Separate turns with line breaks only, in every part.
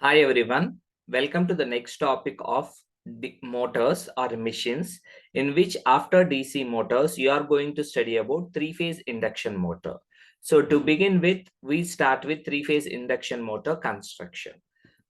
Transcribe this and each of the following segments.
Hi everyone, welcome to the next topic of motors or machines, in which after DC motors you are going to study about three-phase induction motor. So to begin with, we start with three-phase induction motor construction.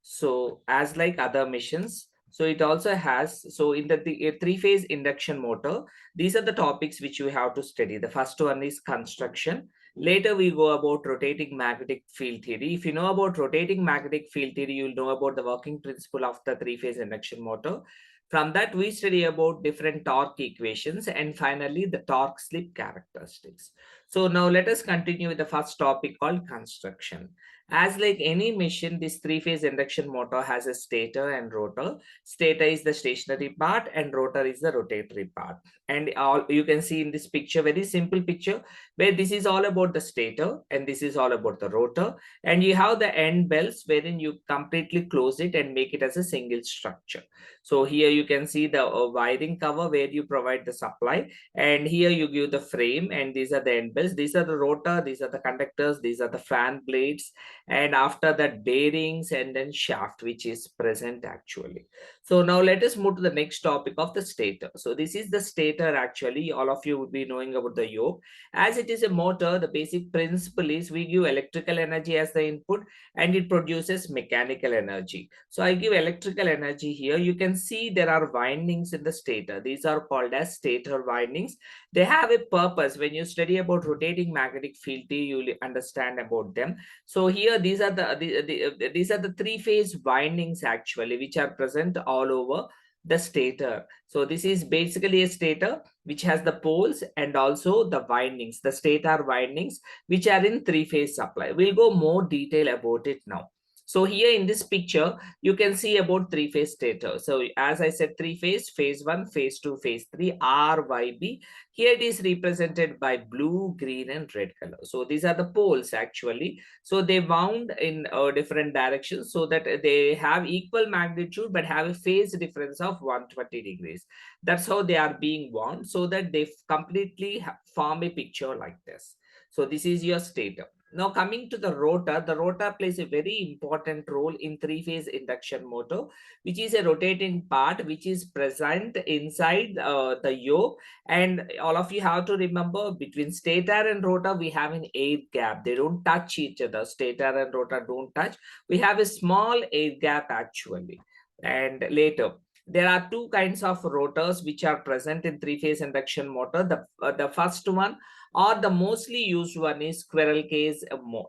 So as like other machines, so it also has, so in the three-phase induction motor, these are the topics which you have to study. The first one is construction. Later we go about rotating magnetic field theory. If you know about rotating magnetic field theory, you'll know about the working principle of the three-phase induction motor. From that, we study about different torque equations and finally the torque slip characteristics. So now let us continue with the first topic called construction. As like any machine, this three-phase induction motor has a stator and rotor. Stator is the stationary part and rotor is the rotatory part. And all you can see in this picture, very simple picture, where this is all about the stator and this is all about the rotor. And you have the end bells wherein you completely close it and make it as a single structure. So here you can see the wiring cover where you provide the supply, and here you give the frame, and these are the end bells. These are the rotor, these are the conductors, these are the fan blades, and after that bearings and then shaft which is present actually. So now let us move to the next topic of the stator. So this is the stator. Actually all of you would be knowing about the yoke. As it is a motor, the basic principle is we give electrical energy as the input and it produces mechanical energy. So I give electrical energy here. You can see there are windings in the stator. These are called as stator windings. They have a purpose. When you study about rotating magnetic field, you will understand about them. So here these are the three-phase windings actually, which are present all over the stator. So this is basically a stator which has the poles and also the windings, the stator windings, which are in three-phase supply. We'll go more detail about it now. So here in this picture, you can see about three-phase stator. So as I said, three-phase, phase one, phase two, phase three, RYB. Here it is represented by blue, green, and red color. So these are the poles actually. So they wound in different directions so that they have equal magnitude but have a phase difference of 120 degrees. That's how they are being wound, so that they completely form a picture like this. So this is your stator. Now coming to the rotor plays a very important role in three-phase induction motor, which is a rotating part which is present inside the yoke. And all of you have to remember, between stator and rotor we have an air gap. They don't touch each other. Stator and rotor don't touch. We have a small air gap actually. And later, there are two kinds of rotors which are present in three-phase induction motor. The first one, or the mostly used one, is squirrel cage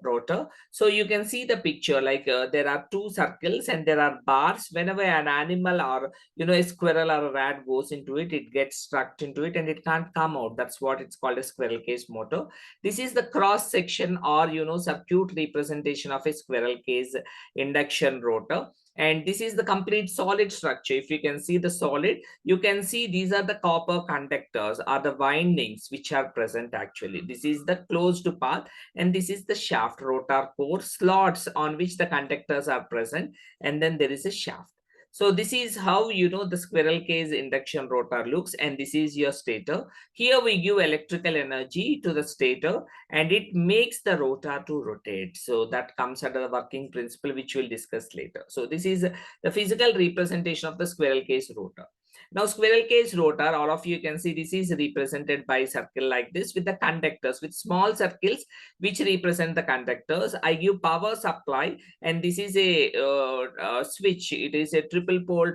rotor. So you can see the picture, like there are two circles and there are bars. Whenever an animal or a squirrel or a rat goes into it, it gets stuck into it and it can't come out. That's what it's called, a squirrel cage motor. This is the cross section or circuit representation of a squirrel cage induction rotor. And this is the complete solid structure. If you can see the solid, you can see these are the copper conductors or the windings which are present actually. This is the closed path and this is the shaft, rotor core, slots on which the conductors are present, and then there is a shaft. So this is how the squirrel cage induction rotor looks, and this is your stator. Here we give electrical energy to the stator and it makes the rotor to rotate. So that comes under the working principle which we'll discuss later. So this is the physical representation of the squirrel cage rotor. Now squirrel cage rotor, all of you can see this is represented by circle like this with the conductors, with small circles which represent the conductors. I give power supply, and this is a switch. It is a triple pole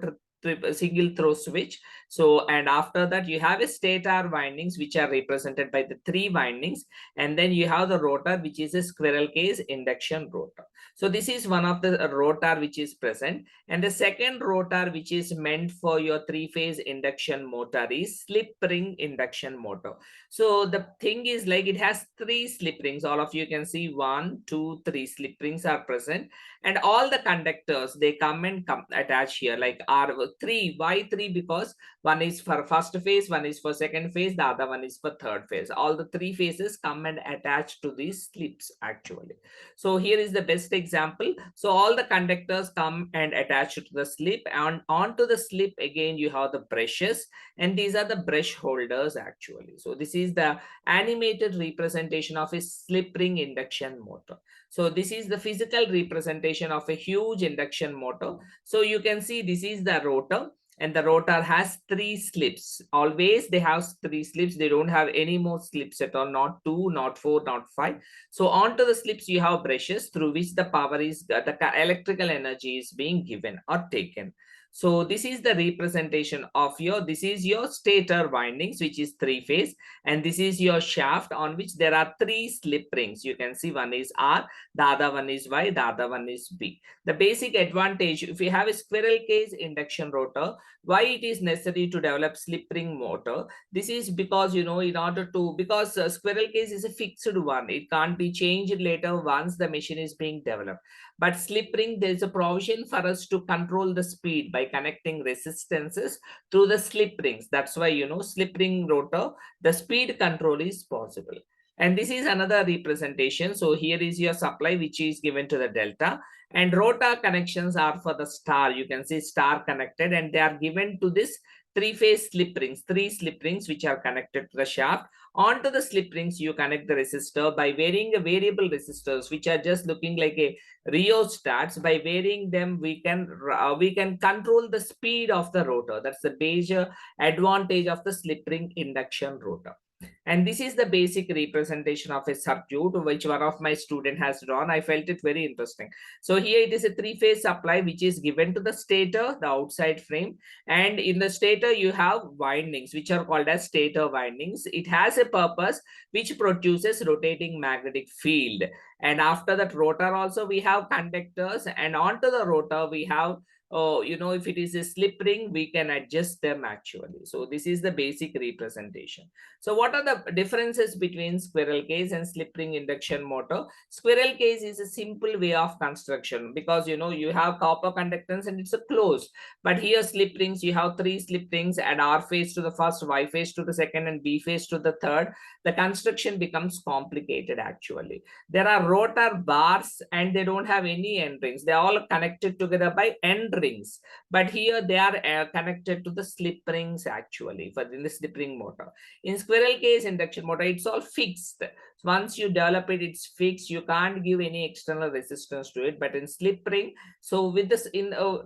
single throw switch. So and after that you have a stator windings which are represented by the three windings, and then you have the rotor which is a squirrel cage induction rotor. So this is one of the rotor which is present. And the second rotor which is meant for your three-phase induction motor is slip ring induction motor. So the thing is, like, it has three slip rings. All of you can see 1, 2, 3 slip rings are present, and all the conductors, they come attach here, like are three. Why three? Because one is for first phase, one is for second phase, the other one is for third phase. All the three phases come and attach to these slips actually. So here is the best example. So all the conductors come and attach to the slip, and onto the slip again you have the brushes, and these are the brush holders actually. So this is the animated representation of a slip ring induction motor. So this is the physical representation of a huge induction motor. So you can see this is the rotor, and the rotor has three slips. Always they have three slips. They don't have any more slips at all, not two, not four, not five. So onto the slips you have brushes through which the power is, the electrical energy is being given or taken. So this is the representation of your, this is your stator windings, which is three phase, and this is your shaft on which there are three slip rings. You can see one is R, the other one is Y, the other one is B. The basic advantage, if you have a squirrel cage induction rotor, why it is necessary to develop slip ring motor? This is because, in order to, because squirrel cage is a fixed one, it can't be changed later once the machine is being developed. But slip ring, there is a provision for us to control the speed by connecting resistances through the slip rings. That's why, slip ring rotor, the speed control is possible. And this is another representation. So here is your supply, which is given to the delta, and rotor connections are for the star. You can see star connected, and they are given to this three-phase slip rings, three slip rings which are connected to the shaft. Onto the slip rings, you connect the resistor by varying a variable resistors, which are just looking like a rheostats. By varying them, we can control the speed of the rotor. That's the major advantage of the slip ring induction rotor. And this is the basic representation of a circuit which one of my student has drawn. I felt it very interesting. So here it is a three-phase supply which is given to the stator, the outside frame, and in the stator you have windings which are called as stator windings. It has a purpose which produces rotating magnetic field, and after that rotor also we have conductors, and onto the rotor we have, if it is a slip ring, we can adjust them actually. So this is the basic representation. So what are the differences between squirrel cage and slip ring induction motor? Squirrel cage is a simple way of construction because, you have copper conductance and it's a closed. But here slip rings, you have three slip rings and R phase to the first, Y phase to the second, and B phase to the third. The construction becomes complicated actually. There are rotor bars and they don't have any end rings. They are all connected together by end rings. But here they are connected to the slip rings actually for the slip ring motor. In squirrel cage induction motor, it's all fixed. Once you develop it, it's fixed. You can't give any external resistance to it. But in slip ring, so with this,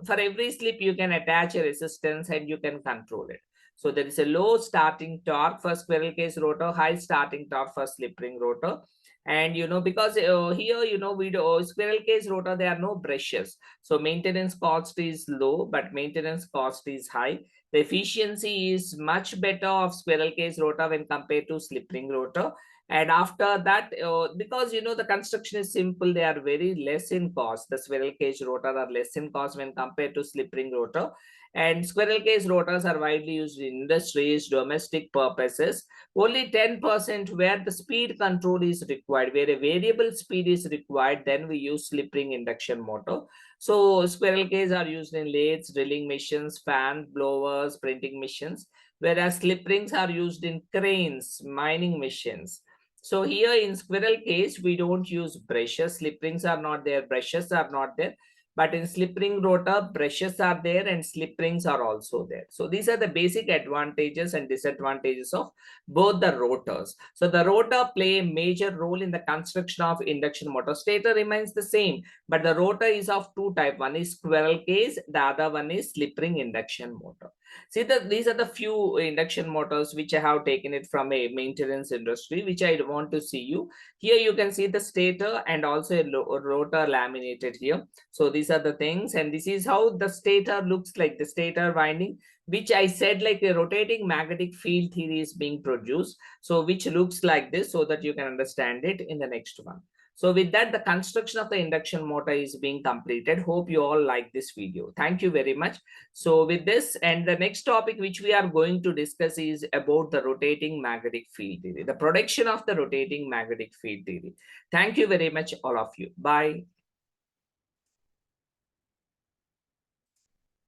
for every slip, you can attach a resistance and you can control it. So there is a low starting torque for squirrel cage rotor, high starting torque for slip ring rotor. And because here we do squirrel cage rotor, there are no brushes, so maintenance cost is low but maintenance cost is high. The efficiency is much better of squirrel cage rotor when compared to slip ring rotor. And after that, because the construction is simple, they are very less in cost. The squirrel cage rotor are less in cost when compared to slip ring rotor. And squirrel cage rotors are widely used in industries, domestic purposes. Only 10% where the speed control is required, where a variable speed is required, then we use slip ring induction motor. So squirrel cage are used in lathes, drilling machines, fan blowers, printing machines, whereas slip rings are used in cranes, mining machines. So here in squirrel cage, we don't use brushes. Slip rings are not there, brushes are not there. But in slip ring rotor, brushes are there and slip rings are also there. So these are the basic advantages and disadvantages of both the rotors. So the rotor play a major role in the construction of induction motor. Stator remains the same, but the rotor is of two types. One is squirrel cage, the other one is slip ring induction motor. See, these are the few induction motors which I have taken it from a maintenance industry, which I want to see you. Here you can see the stator and also a rotor laminated here. So these are the things, and this is how the stator looks like, the stator winding, which I said like a rotating magnetic field theory is being produced. So which looks like this, so that you can understand it in the next one. So with that, the construction of the induction motor is being completed. Hope you all like this video. Thank you very much. So with this, and the next topic which we are going to discuss is about the rotating magnetic field theory, the production of the rotating magnetic field theory. Thank you very much, all of you. Bye.